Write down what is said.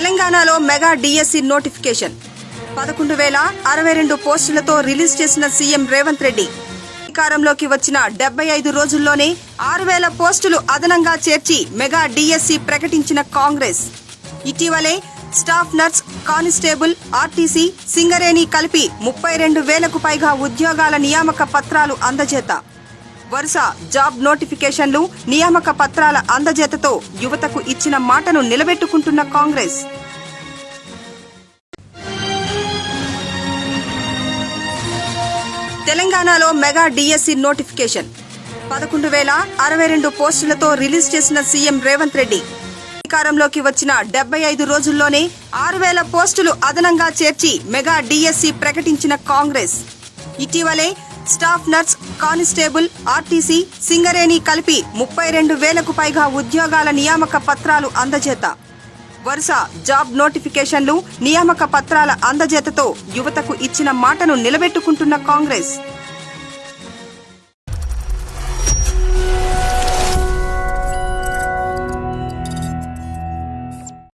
తెలంగాణలో mega DSC notification 11,062 పోస్టులతో release చేసిన CM Revanth Reddy. అధికారంలోకి వచ్చిన 75 రోజుల్లోనే 6,000 పోస్టులు అదనంగా చేర్చి మెగా డిఎస్సి ప్రకటించిన కాంగ్రెస్. ఇటీవలే staff nurse, constable, RTC, Singareni కలిపి 32,000కు పైగా ఉద్యోగాల నియామక పత్రాలు అందజేత. వరుస జాబ్ నోటిఫికేషన్లు, నియామక పత్రాల అందజేతతో యువతకు ఇచ్చిన మాటను నిలబెట్టుకుంటున్న కాంగ్రెస్. తెలంగాణలో మెగా డిఎస్సి నోటిఫికేషన్ 11,062 పోస్టులతో రిలీజ్ చేసిన సీఎం రేవంత్ రెడ్డి. అధికారంలోకి వచ్చిన 75 రోజుల్లోనే 6,000 పోస్టులు అదనంగా చేర్చి మెగా డిఎస్సి ప్రకటించిన కాంగ్రెస్. ఇటీవలే staff nurse, constable, RTC, Singareni కలిపి 32,000కు పైగా ఉద్యోగాల నియామక పత్రాలు అందజేత. వరుస జాబ్ నోటిఫికేషన్లు, నియామక పత్రాల అందజేతతో యువతకు ఇచ్చిన మాటను నిలబెట్టుకుంటున్న కాంగ్రెస్.